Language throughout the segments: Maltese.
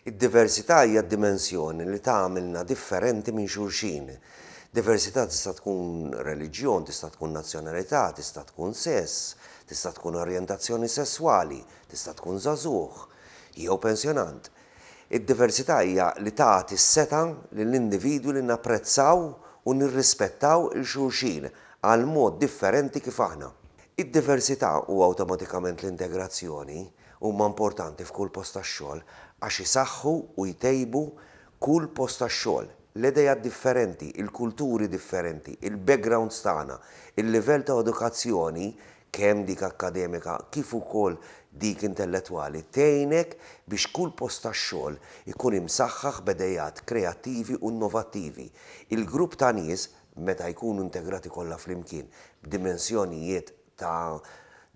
Id-diversità hija d-dimensjoni li tagħmilna differenti minn xulxin. Diversità tista' tkun reliġjon, tista' tkun nazzjonalità, tista' tkun sess, tista' tkun orjentazzjoni sesswali, tista' tkun żagħżugħ jew pensjonant. Id-diversità hija li tagħti s-seta' lill-individwi li napprezzaw u nirrispettaw il-xulxin għal mod differenti kif aħna. Id-diversità u awtomatikament l-integrazzjoni huma importanti f'kull post tax-xogħol għax isaħħu u jtejbu kull post tax-xogħol. L-idejat differenti, il-kulturi differenti, il-backgrounds tagħna, il-livell ta' edukazzjoni kemm dik akkademika kif ukoll dik intellettwali tgħinek biex kull post tax-xogħol ikun imsaħħaħ b'idejat kreattivi u innovattivi. Il-grupp ta' nies meta jkunu integrati kollha flimkien b'dimensjonijiet ta'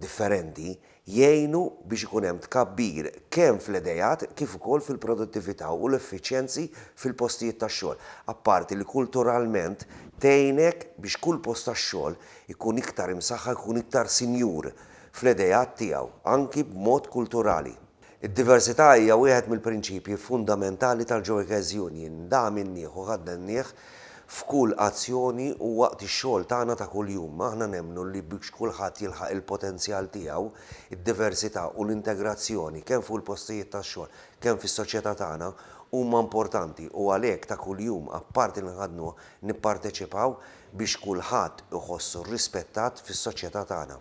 differenti jgħinu biex ikun hemm tkabbir kemm fl-idejat kif ukoll fil-produttività u l-effiċjenzi fil-postijiet tax-xogħol. Apparti li kulturalment tgħinek biex kull post tax-xogħol ikun iktar imsaħħa, ikun iktar sinjur fl-idejat tiegħu, anki b'mod kulturali. Id-diversità hija wieħed mill-prinċipji fundamentali tal-Joy Union, da minnieħ u ħaddennieh f'kull azzjoni u waqt ix-xogħol tagħna ta' kuljum. Aħna nemmnu li biex kulħadd jilħaq il-potenzjal tiegħu, id-diversità u l-integrazzjoni kemm fuq il-postijiet tax-xogħol, kemm fis-soċjetà tagħna huma importanti u għalhekk ta' kuljum apparti li nħadnu nipparteċipaw biex kulħadd iħossu rrispettat fis-soċjetà tagħna.